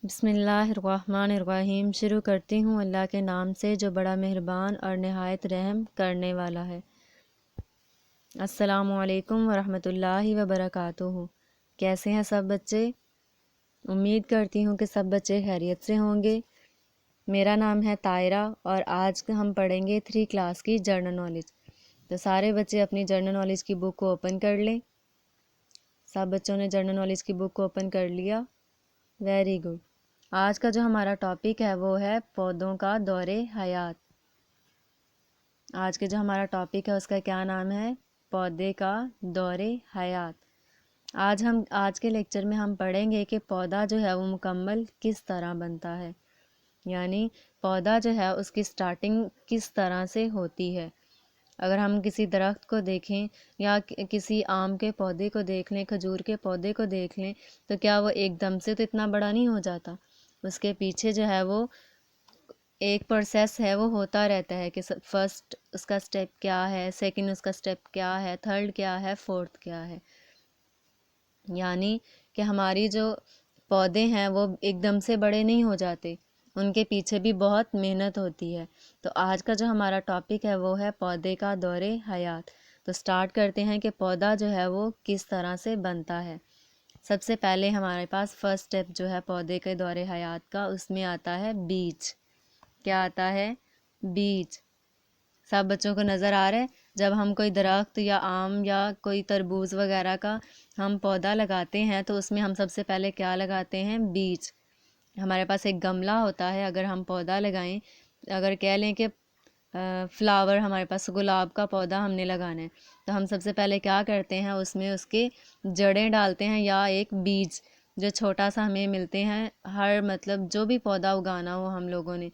بسم اللہ الرحمن الرحیم۔ شروع کرتی ہوں اللہ کے نام سے جو بڑا مہربان اور نہایت رحم کرنے والا ہے۔ السلام علیکم ورحمۃ اللہ وبرکاتہ۔ کیسے ہیں سب بچے؟ امید کرتی ہوں کہ سب بچے خیریت سے ہوں گے۔ میرا نام ہے طائرہ اور آج ہم پڑھیں گے 3 کلاس کی جنرل نالج۔ تو سارے بچے اپنی جنرل نالج کی بک کو اوپن کر لیں۔ سب بچوں نے جنرل نالج کی بک کو اوپن کر لیا؟ Very good. آج کا جو ہمارا ٹاپک ہے وہ ہے پودوں کا دور حیات۔ آج کے جو ہمارا ٹاپک ہے اس کا کیا نام ہے؟ پودے کا دور حیات۔ آج کے لیکچر میں ہم پڑھیں گے کہ پودا جو ہے وہ مکمل کس طرح بنتا ہے، یعنی پودا جو ہے اس کی سٹارٹنگ کس طرح سے ہوتی ہے۔ اگر ہم کسی درخت کو دیکھیں یا کسی آم کے پودے کو دیکھ لیں، کھجور کے پودے کو دیکھ لیں، تو کیا وہ ایک دم سے تو اتنا بڑا نہیں ہو جاتا؟ اس کے پیچھے جو ہے وہ ایک پروسیس ہے، وہ ہوتا رہتا ہے کہ فرسٹ اس کا سٹیپ کیا ہے، سیکنڈ اس کا سٹیپ کیا ہے، تھرڈ کیا ہے، فورتھ کیا ہے۔ یعنی کہ ہماری جو پودے ہیں وہ ایک دم سے بڑے نہیں ہو جاتے، ان کے پیچھے بھی بہت محنت ہوتی ہے۔ تو آج کا جو ہمارا ٹاپک ہے وہ ہے پودے کا دور حیات۔ تو سٹارٹ کرتے ہیں کہ پودا جو ہے وہ کس طرح سے بنتا ہے۔ سب سے پہلے ہمارے پاس فرسٹ سٹیپ جو ہے پودے کے دور حیات کا، اس میں آتا ہے بیج۔ کیا آتا ہے؟ بیج۔ سب بچوں کو نظر آ رہا ہے؟ جب ہم کوئی درخت یا آم یا کوئی تربوز وغیرہ کا ہم پودا لگاتے ہیں تو اس میں ہم سب سے پہلے کیا لگاتے ہیں؟ بیج۔ ہمارے پاس ایک گملہ ہوتا ہے، اگر ہم پودا لگائیں، اگر کہہ لیں کہ فلاور، ہمارے پاس گلاب کا پودا ہم نے لگانا ہے، تو ہم سب سے پہلے کیا کرتے ہیں؟ اس میں اس کے جڑیں ڈالتے ہیں یا ایک بیج جو چھوٹا سا ہمیں ملتے ہیں۔ مطلب جو بھی پودا اگانا ہو ہم لوگوں نے،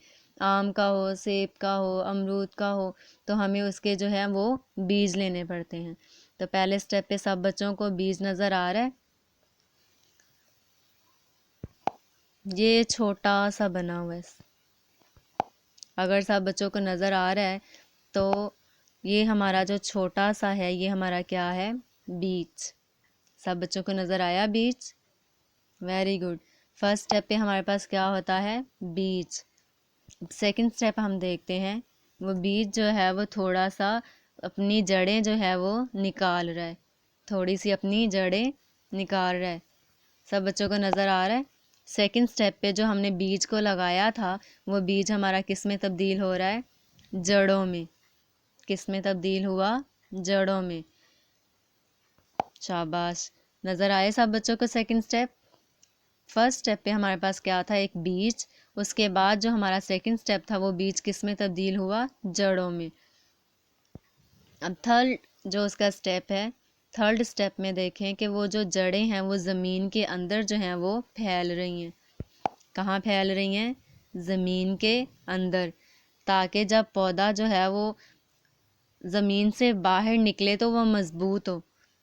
آم کا ہو، سیب کا ہو، امرود کا ہو، تو ہمیں اس کے جو ہے وہ بیج لینے پڑتے ہیں۔ تو پہلے سٹیپ پہ سب بچوں کو بیج نظر آ رہا ہے؟ یہ چھوٹا سا بنا ہوا ہے، اگر سب بچوں کو نظر آ رہا ہے تو یہ ہمارا جو چھوٹا سا ہے یہ ہمارا کیا ہے؟ بیج۔ سب بچوں کو نظر آیا بیج؟ Very good. فرسٹ سٹیپ پہ ہمارے پاس کیا ہوتا ہے؟ بیج۔ سیکنڈ سٹیپ ہم دیکھتے ہیں، وہ بیج جو ہے وہ تھوڑا سا اپنی جڑیں جو ہے وہ نکال رہا ہے، تھوڑی سی اپنی جڑیں نکال رہا ہے۔ سب بچوں کو نظر آ رہا ہے؟ سیکنڈ سٹیپ پہ جو ہم نے بیج کو لگایا تھا وہ بیج ہمارا کس میں تبدیل ہو رہا ہے؟ جڑوں میں۔ کس میں تبدیل ہوا؟ جڑوں میں۔ شاباش۔ نظر آئے سب بچوں کو سیکنڈ سٹیپ؟ فرسٹ سٹیپ پہ ہمارے پاس کیا تھا؟ ایک بیج۔ اس کے بعد جو ہمارا سیکنڈ سٹیپ تھا وہ بیج کس میں تبدیل ہوا؟ جڑوں میں۔ اب تھرڈ جو اس کا سٹیپ ہے، تھرڈ سٹیپ میں دیکھیں کہ وہ جو جڑیں ہیں وہ زمین کے اندر جو ہیں وہ پھیل رہی ہیں۔ کہاں پھیل رہی ہیں؟ زمین کے اندر، تاکہ جب پودا جو ہے وہ زمین سے باہر نکلے تو وہ مضبوط ہو۔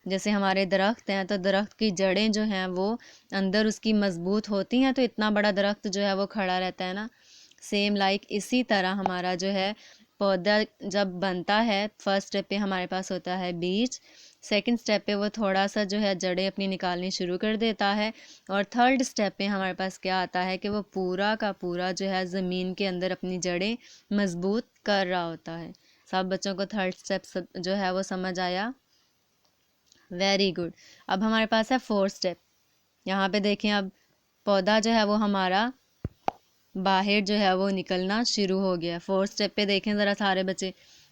جیسے ہمارے درخت ہیں تو درخت کی جڑیں جو ہیں وہ اندر اس کی مضبوط ہوتی ہیں تو اتنا بڑا درخت جو ہے وہ کھڑا رہتا ہے نا۔ سیم لائک اسی طرح ہمارا جو ہے پودا جب بنتا ہے، فرسٹ سٹیپ پہ ہمارے پاس ہوتا ہے بیج، سیکنڈ سٹیپ پہ وہ تھوڑا سا جو ہے جڑیں اپنی نکالنی شروع کر دیتا ہے، اور تھرڈ سٹیپ پہ ہمارے پاس کیا آتا ہے کہ وہ پورا کا پورا جو ہے زمین کے اندر اپنی جڑیں مضبوط کر رہا ہوتا ہے۔ سب بچوں کو تھرڈ سٹیپ جو ہے وہ سمجھ آیا؟ Very good. اب ہمارے پاس ہے فورتھ سٹیپ۔ یہاں پہ دیکھیں، اب پودا جو ہے وہ ہمارا باہر جو ہے وہ نکلنا شروع ہو گیا۔ فورتھ سٹیپ پہ دیکھیں ذرا سارے بچے،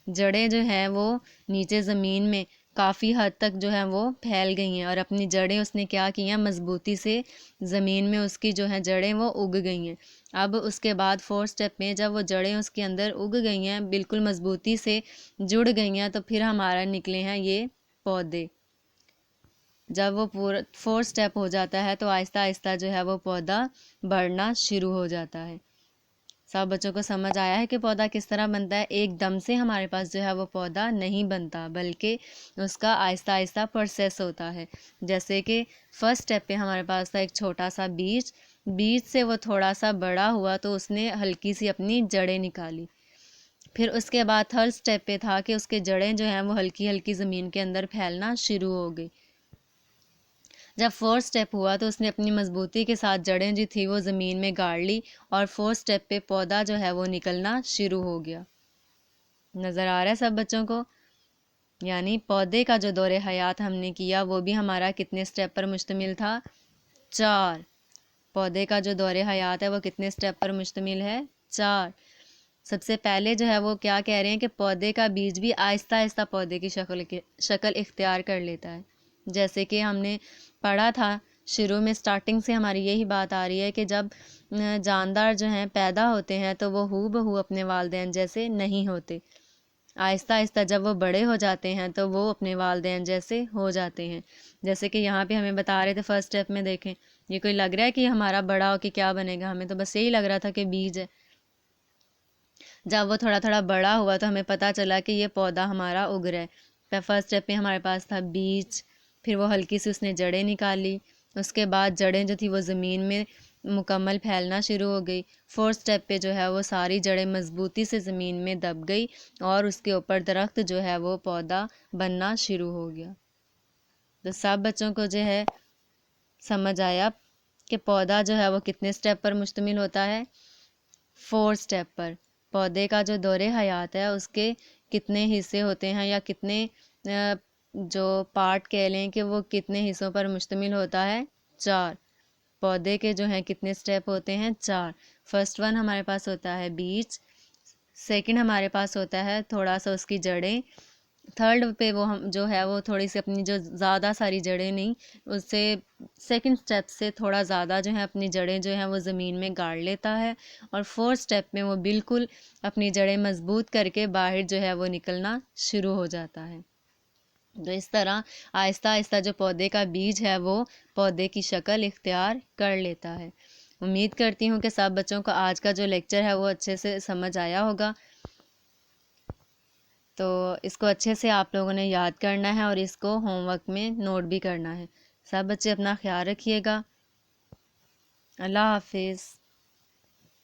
جڑیں جو ہیں وہ نیچے زمین میں کافی حد تک جو ہے وہ پھیل گئی ہیں، اور اپنی جڑیں اس نے کیا کی ہیں؟ مضبوطی سے زمین میں اس کی جو ہیں جڑیں وہ اگ گئی ہیں۔ اب اس کے بعد فورتھ سٹیپ میں جب وہ جڑیں اس کے اندر اگ گئی ہیں، بالکل مضبوطی سے جڑ گئی ہیں، تو پھر ہمارا نکلے ہیں یہ پودے۔ جب وہ پورا فورتھ سٹیپ ہو جاتا ہے تو آہستہ آہستہ جو ہے وہ پودا بڑھنا شروع ہو جاتا ہے۔ سب بچوں کو سمجھ آیا ہے کہ پودا کس طرح بنتا ہے؟ ایک دم سے ہمارے پاس جو ہے وہ پودا نہیں بنتا، بلکہ اس کا آہستہ آہستہ پروسیس ہوتا ہے۔ جیسے کہ فرسٹ سٹیپ پہ ہمارے پاس تھا ایک چھوٹا سا بیج، بیج سے وہ تھوڑا سا بڑا ہوا تو اس نے ہلکی سی اپنی جڑیں نکالی۔ پھر اس کے بعد تھرڈ سٹیپ پہ تھا کہ اس کے جڑیں جو ہیں وہ ہلکی ہلکی زمین کے اندر پھیلنا شروع ہو گئی۔ جب فورتھ اسٹیپ ہوا تو اس نے اپنی مضبوطی کے ساتھ جڑیں جو تھی وہ زمین میں گاڑ لی اور فورتھ اسٹیپ پہ پودا جو ہے وہ نکلنا شروع ہو گیا۔ نظر آ رہا ہے سب بچوں کو؟ یعنی پودے کا جو دور حیات ہم نے کیا وہ بھی ہمارا کتنے اسٹیپ پر مشتمل تھا؟ 4۔ پودے کا جو دور حیات ہے وہ کتنے اسٹیپ پر مشتمل ہے؟ 4۔ سب سے پہلے جو ہے وہ کیا کہہ رہے ہیں کہ پودے کا بیج بھی آہستہ آہستہ پودے کی شکل اختیار کر لیتا ہے۔ جیسے کہ ہم نے پڑھا تھا شروع میں، سٹارٹنگ سے ہماری یہی بات آ رہی ہے کہ جب جاندار جو ہیں پیدا ہوتے ہیں تو وہ ہو بہو اپنے والدین جیسے نہیں ہوتے، آہستہ آہستہ جب وہ بڑے ہو جاتے ہیں تو وہ اپنے والدین جیسے ہو جاتے ہیں۔ جیسے کہ یہاں پہ ہمیں بتا رہے تھے فرسٹ اسٹیپ میں، دیکھیں یہ کوئی لگ رہا ہے کہ ہمارا بڑا ہو کے کیا بنے گا، ہمیں تو بس یہی لگ رہا تھا کہ بیج ہے۔ جب وہ تھوڑا تھوڑا بڑا ہوا تو ہمیں پتہ چلا کہ یہ پودا ہمارا اگ رہا ہے۔ فرسٹ اسٹیپ میں ہمارے پاس تھا بیج، پھر وہ ہلکی سی اس نے جڑیں نکالی، اس کے بعد جڑیں جو تھی وہ زمین میں مکمل پھیلنا شروع ہو گئی۔ فورتھ اسٹیپ پہ جو ہے وہ ساری جڑیں مضبوطی سے زمین میں دب گئی اور اس کے اوپر درخت جو ہے وہ پودا بننا شروع ہو گیا۔ تو سب بچوں کو جو ہے سمجھ آیا کہ پودا جو ہے وہ کتنے اسٹیپ پر مشتمل ہوتا ہے؟ 4 اسٹیپ پر۔ پودے کا جو دور حیات ہے اس کے کتنے حصے ہوتے ہیں، یا کتنے جو پارٹ کہہ لیں کہ وہ کتنے حصوں پر مشتمل ہوتا ہے؟ 4۔ پودے کے جو ہیں کتنے اسٹیپ ہوتے ہیں؟ 4۔ فرسٹ ون ہمارے پاس ہوتا ہے بیج، سیکنڈ ہمارے پاس ہوتا ہے تھوڑا سا اس کی جڑیں، تھرڈ پہ وہ ہم جو ہے وہ تھوڑی سی اپنی جو زیادہ ساری جڑیں نہیں، اس سے سیکنڈ اسٹیپ سے تھوڑا زیادہ جو ہے اپنی جڑیں جو ہیں وہ زمین میں گاڑ لیتا ہے، اور فورتھ اسٹیپ میں وہ بالکل اپنی جڑیں مضبوط کر کے باہر جو ہے وہ نکلنا شروع ہو جاتا ہے۔ تو اس طرح آہستہ آہستہ جو پودے کا بیج ہے وہ پودے کی شکل اختیار کر لیتا ہے۔ امید کرتی ہوں کہ سب بچوں کو آج کا جو لیکچر ہے وہ اچھے سے سمجھ آیا ہوگا۔ تو اس کو اچھے سے آپ لوگوں نے یاد کرنا ہے اور اس کو ہوم ورک میں نوٹ بھی کرنا ہے۔ سب بچے اپنا خیال رکھیے گا۔ اللہ حافظ۔